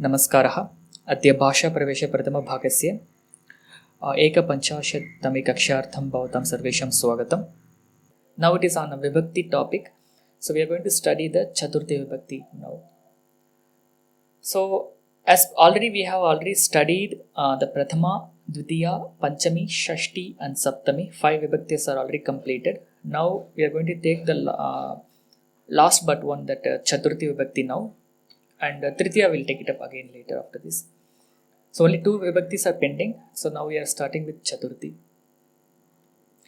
नमस्कारः। अद्य भाषा प्रवेश प्रथमभागस्य एकपञ्चाशत्तमे कक्षार्थं भवतां सर्वेषां स्वागतम्. Now it is on a Vibhakti topic. So we are going to study the Chaturthi Vibhakti now. So as we have already studied the Prathama, Dvitiya, Panchami, Shashti and Saptami. 5 Vibhaktis are already completed. Now we are going to take the last but one, that Chaturthi Vibhakti now. And Tritiya will take it up again later after this. So only 2 Vibhaktis are pending. So now we are starting with Chaturthi.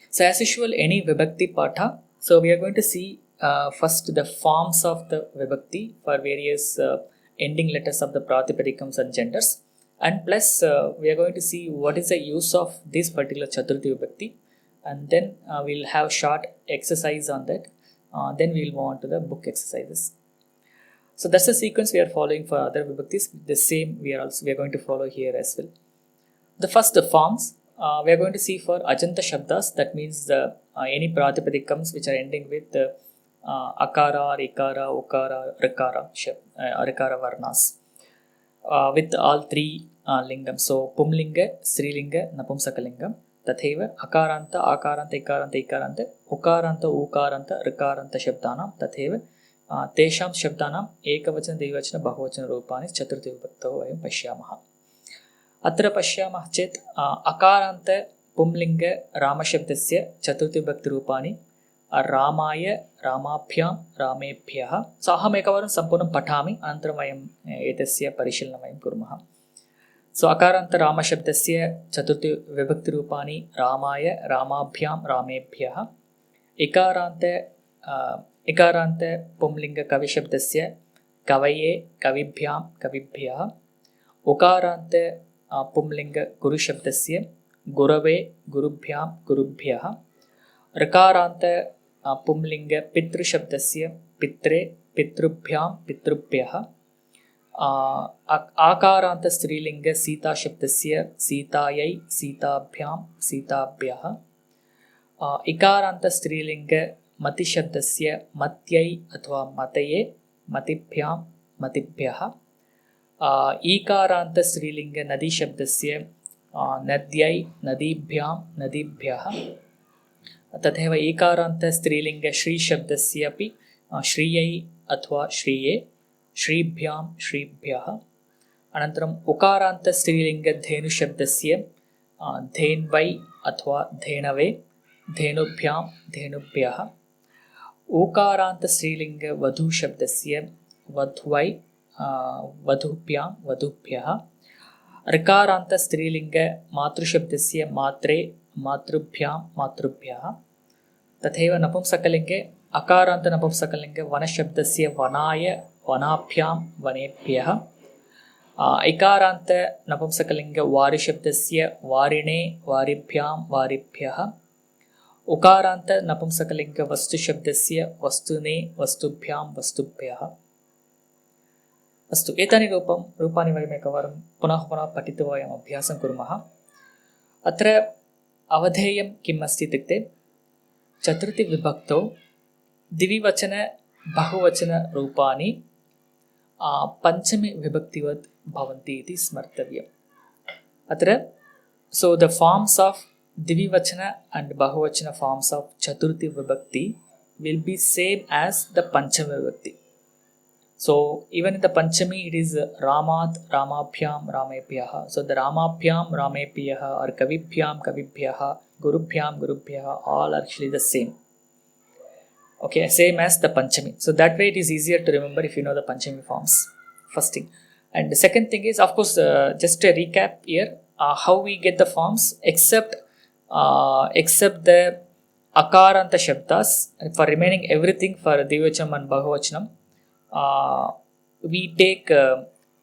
So as usual, any Vibhakti Patha. So we are going to see first the forms of the Vibhakti for various ending letters of the Pratipadikams and genders. And plus we are going to see what is the use of this particular Chaturthi Vibhakti. And then we'll have short exercise on that. Then we'll move on to the book exercises. So that's the sequence we are following for other Vibhaktis. The same we are going to follow here as well. The first forms we are going to see for Ajanta Shabdas. That means the any Pratipadikams which are ending with Akara, Ikara, Ukara, Rikara Varnas with all 3 lingam. So Pumlinga, Srilinga, Napumsakalingam. Tatheva Akaranta, Akaranta, Ikaranta, Ikaranta, Ukaranta, Ukaranta, Rikaranta Shabdanam. Tatheva तेषां शब्दानाम् एकवचन द्विवचन बहुवचन रूपाणि चतुर्थी विभक्तौ वयं पश्यामः. अत्र पश्यामः चेत् अकारान्त पुंलिङ्ग रामशब्दस्य चतुर्थी विभक्तिरूपाणि रामाय, रामाभ्यां, रामेभ्यः. सो अहम् एकवारं सम्पूर्णं पठामि, अनन्तरं वयम् एतस्य परिशीलनं वयं कुर्मः. सो अकारान्त रामशब्दस्य चतुर्थी विभक्तिरूपाणि रामाय, रामाभ्यां, रामेभ्यः. इकारान्त पुंलिङ्ग कविशब्दस्य कवये, कविभ्यां, कविभ्यः. उकारान्त पुंलिङ्ग गुरुशब्दस्य गुरवे, गुरुभ्यां, गुरुभ्यः. ऋकारान्त पुंलिङ्ग पितृशब्दस्य पित्रे, पितृभ्यां, पितृभ्यः. आकारान्त स्त्रीलिङ्ग सीताशब्दस्य सीतायै, सीताभ्यां, सीताभ्यः. इकारान्त स्त्रीलिङ्ग मतिशब्दस्य मत्यै अथवा मतये, मतिभ्यां, मतिभ्यः. ईकारान्त स्त्रीलिङ्ग नदीशब्दस्य नद्यै, नदीभ्यां, नदीभ्यः. तथैव ईकारान्त स्त्रीलिङ्ग श्रीशब्दस्य अपि श्रियै अथवा श्रिये, श्रीभ्यां, श्रीभ्यः. अनन्तरम् उकारान्त स्त्रीलिङ्ग धेनुशब्दस्य धेन्वै अथवा धेनवे, धेनुभ्यां, धेनुभ्यः. ऊकारान्त स्त्रीलिङ्ग वधूशब्दस्य वध्वै, वधूभ्यां, वधूभ्यः. ऋकारान्त स्त्रीलिङ्ग मातृशब्दस्य मात्रे, मातृभ्यां, मातृभ्यः. तथैव नपुंसकलिङ्गे अकारान्त नपुंसकलिङ्ग वनशब्दस्य वनाय, वनाभ्यां, वनेभ्यः. इकारान्त नपुंसकलिङ्ग वारिशब्दस्य वारिणे, वारिभ्यां, वारिभ्यः. उकारान्त नपुंसकलिङ्ग वस्तुशब्दस्य वस्तुने, वस्तुभ्यां, वस्तुभ्यः. अस्तु, एतानि रूपाणि वयम् एकवारं पुनः पठित्वा वयम् अभ्यासं कुर्मः. अत्र अवधेयं किम् अस्ति इत्युक्ते चतुर्थी विभक्तौ द्विवचन बहुवचन रूपाणि पञ्चमी विभक्तिवत् भवन्ति इति स्मर्तव्यम्. अत्र so the forms of Dvivachana and Bahuvachana forms of Chaturthi Vibhakti will be same as the Panchami Vibhakti. So even in the Panchami it is Ramat, Ramabhyam, Ramebhyah. So the Ramabhyam, Ramebhyah or Kavibhyam, Kavibhyah, Gurubhyam, Gurubhyah all are actually the same. Okay, same as the Panchami. So that way it is easier to remember if you know the Panchami forms. First thing. And the second thing is, of course, just a recap here, how we get the forms except the Akaranta Shabdas. For remaining everything for Dvivachanam and Bahuvachanam, we take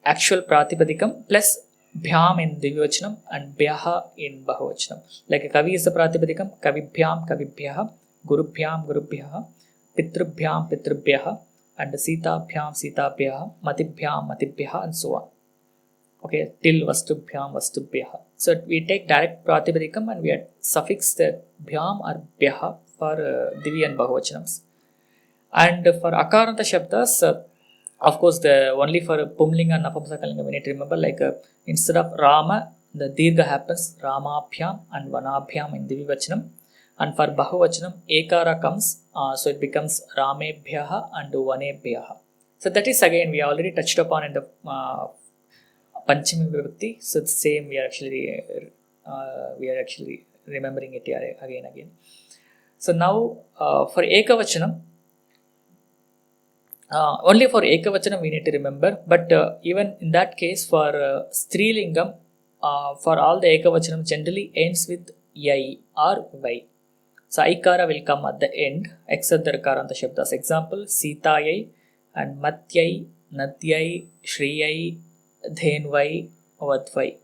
actual Pratipadikam plus Bhyam in Dvivachanam and Bhyaha in Bahuvachanam. Like Kavi is the Pratipadikam, Kavibhyam, Kavibhyaha, Gurubhyam, Gurubhyaha, Pitrubhyam, Pitrubhyaha, and Sitabhyam, Sitabhyaha, Matibhyam, Matibhyaha, and so on. Okay, till Vastubhyam, Vastubhyaha. So we take direct Pratipadikam and we are suffix the Bhyam or Bhyaha for Divi and Bahuvachanams. And for Akaranta Shabdas, Of course, the only for Pumlinga and Napumsakalinga we need to remember, like instead of Rama, the Dirgha happens Ramabhyam and Vanabhyam in Divivachanam. And for Bahuvachanam, Ekara comes, so it becomes Ramebhyaha and Vanebhyaha. So that is again we already touched upon in the Panchami Vibhakti. So the same we are actually remembering it here again. So now for Ekavachanam, only for Ekavachanam we need to remember, but even in that case for Strilingam, for all the Ekavachanam generally ends with Yai or Vai. So Aikara will come at the end except the Rakaranta Shabdas. Example, Sitayai and Matyai, Nadyai, Shriyai, Dhenvai, Vadvai.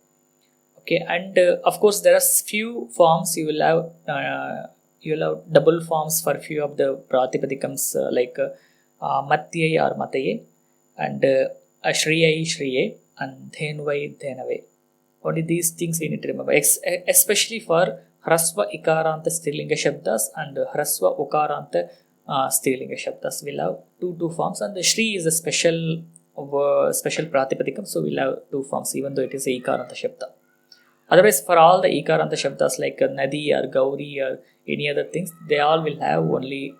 Okay, and of course there are few forms you will have double forms for few of the Pratipadikams like Matyai or Mataye and Shriyai, Shriye and Dhenvai, Dhenave. Only these things we need to remember, especially for Hrasva Ikaranta Strilinga Shabdas and Hrasva Ukaranta Strilinga Shabdas. We'll have two forms, and the Shri is a special Pratipadikam, so we'll have two forms even though it is a Ikaranta Shabda. Otherwise, for all the Ikaranta Shabdas like Nadi or Gauri or any other things, they all will have only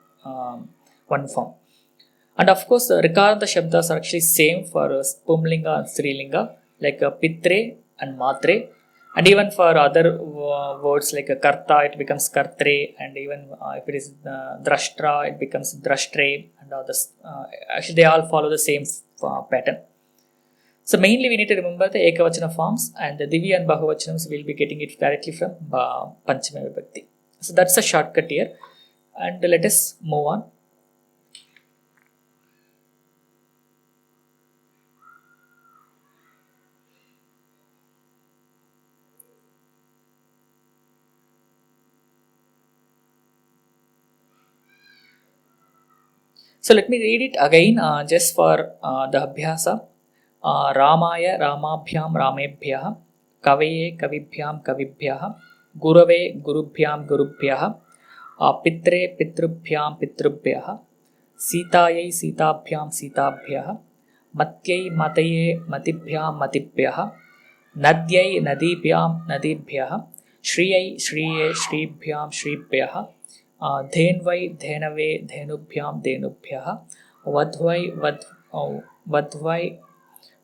one form. And of course, Rikaranta Shabdas are actually same for Pumlinga and Strilinga, like Pitre and Matre. And even for other words like Karta, it becomes Kartre, and even if it is Drashtra, it becomes Drashtre, and others. Actually, they all follow the same pattern. So mainly we need to remember the Ekavachana forms, and the Divi and Bahuvachanams will be getting it directly from Panchami Vibhakti. So that's a shortcut here, and let us move on. So let me read it again just for the Abhyasa. Ramaya Ramabhyam Ramebhyah, Kavaye Kavibhyam Kavibhyah, Gurave Gurubhyam Gurubhyah, Pitre Pitrubhyam Pitrubhyah, Sitayai Sitabhyam Sitabhyah, Matyai Mataye Matibhyam Matibhyah, Nadyai Nadibhyam Nadibhyah, Shriyai Shriye Shribhyam Shribhyah, Dhenvai Dhenave Dhenubhyam Dhenubhyah, Vadvai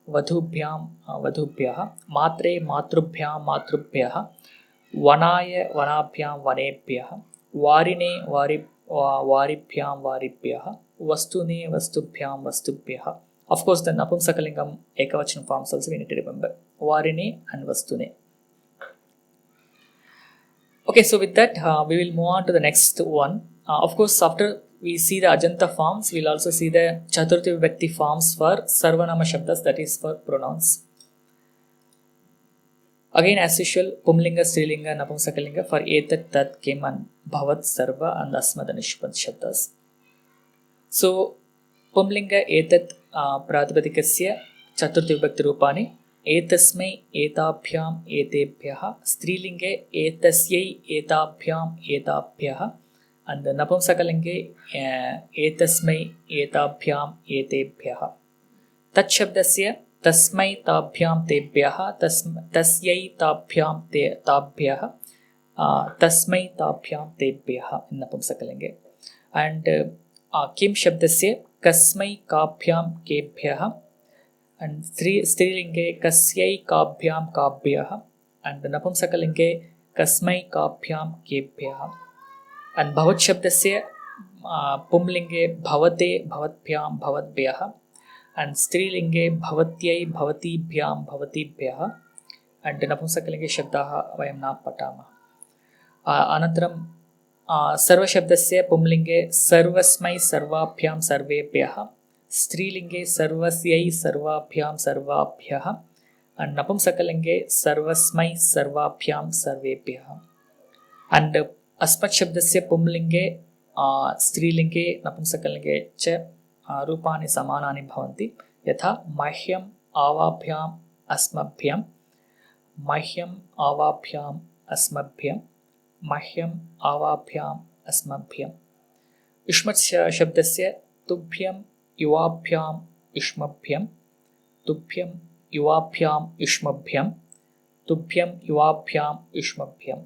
Vadhubhyam Vadhubhyah, Matre Matrubhyam Matrubhyah, Vanaya Vanabhyam Vanebhyah, Varine Varibhyam Varibhyah, Vastune Vastubhyam Vastubhyah. Of course, the Napumsakalingam Ekavachan forms also we need to remember. Varine and Vastune. Okay, so with that, we will move on to the next one. Of course, after we see the Ajanta forms, we'll also see the Chaturthi Vibhakti forms for Sarvanama Shabdas, that is for pronouns. Again, as usual, Pumlinga, Strilinga, Napumsakalinga for Etat, Tat, Kim and Bhavat, Sarva and Asmad and Ishpad Shabdas. So, Pumlinga Etat Pratipadikasya Chaturthi Vibhakti Rupani Etasmai Etabhyam Etebhyah, Strilinge Etasyai Etabhyam Etabhyah, and the Napumsakalinge Etasmai Etabhyam Etebhyah. Tat Shabdasya Tasmai Tabhyam Tebhyah, Tasyai Tabhyam Tabhyah, Tasmai Tabhyam Tebhyah in Napumsakalinge. And Kim Shabdasya Kasmai Kabhyam Kebhyah, and Strilinge Kasyai Kabhyam Kabhyah, and Napumsakalinge Kasmai Kabhyam Kebhyah. And Bhavat Shabdasya Pumlinge Bhavate Bhavatbhyam Bhavatbhyah, and Strilinge Bhavatyai Bhavatibhyam Bhavatibhyah, and Napumsakalinge Shabdaha Vayam Na Patama. Anantaram Sarva Shabdasya Pumlinge Sarvasmai Sarvabhyam Sarvebhyah, Strilinge Sarvasyai Sarvabhyam Sarvabhyah, and Napumsakalinge Sarvasmai Sarvabhyam Sarvebhyah. And Asmat Shabdasya Pumlinge Strilinge Napumsakalinge Cha Rupani Samanani Bhavanti Yatha Mahyam Avabhyam Asmabhyam, Mahyam Avabhyam Asmabhyam, Mahyam Avabhyam Asmabhyam. Yushmat Shabdasya Tubhyam Yuvabhyam युष्मभ्यं तुभ्यं युवाभ्यां युष्मभ्यं तुभ्यं युवाभ्यां युष्मभ्यं.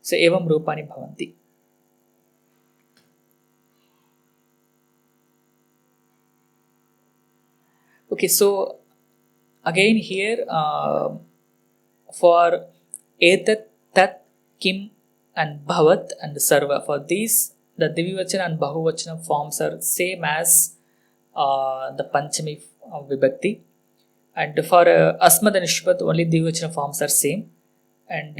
So एवं रूपाणि भवन्ति. Okay, so again here for etat, tat, kim and bhavat and sarva, for these the Dvivachana and Bahuvachana forms are same as the Panchami Vibhakti, and for Asmad and Ishmat only Dvivachana forms are same, and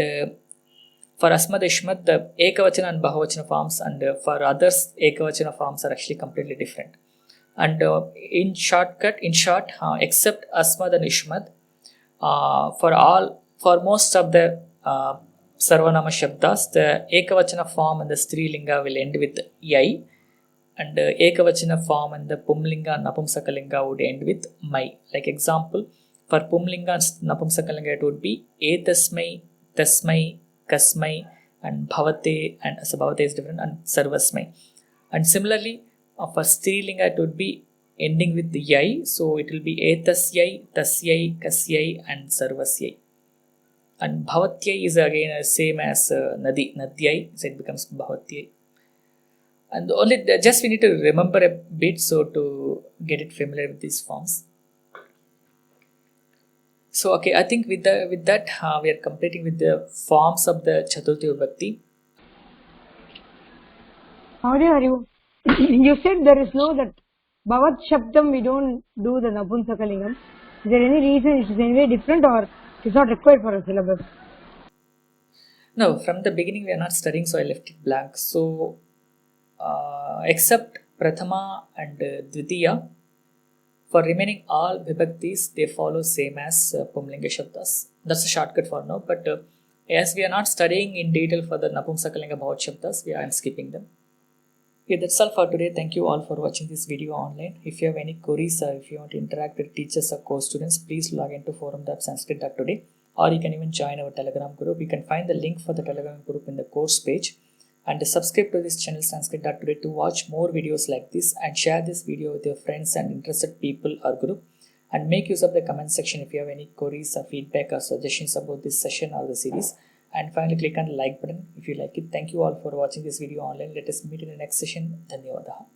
for Asmad Ishmat the Ekavachana and Bahuvachana forms, and for others Ekavachana forms are actually completely different. And in short, except Asmad and Ishmad, for most of the Sarvanama Shabdas, the Ekavachana form and the Strilinga will end with Yai, and Ekavachana form and the Pumlinga and Napumsakalinga would end with Mai. Like example, for Pumlinga and Napumsakalinga it would be Etasmai, Tasmai, Kasmai, and Bhavate, and so Bhavate is different, and Sarvasmai. And similarly, for Strilinga it would be ending with the Yai, so it will be Etasyai, Tasyai, Kasyai, and Sarvasyai. And Bhavatyai is again same as Nadi, Nadyai, so it becomes Bhavatyai. And only just we need to remember a bit so to get it familiar with these forms. So okay, I think with that we are completing with the forms of the Chaturthi Vibhakti. How are you? You said there is no that Bhavat Shabdam we don't do the Napunsakalingam. Is there any reason it is anyway different or it is not required for a syllabus? No, from the beginning we are not studying, so I left it blank. So except Prathama and Dvitiya, for remaining all Vibhaktis they follow same as Pumlinga Shabdas. That's a shortcut for now, but as we are not studying in detail for the Napumsakalinga Bhavat Shabdas, I am skipping them. Okay, that's all for today. Thank you all for watching this video online. If you have any queries or if you want to interact with teachers or course students, please log into forum.Sanskrit.Today, or you can even join our Telegram group. You can find the link for the Telegram group in the course page, and subscribe to this channel Sanskrit.Today to watch more videos like this, and share this video with your friends and interested people or group, and make use of the comment section if you have any queries or feedback or suggestions about this session or the series. And finally, click on the like button if you like it. Thank you all for watching this video online. Let us meet in the next session. Dhanyawadaha.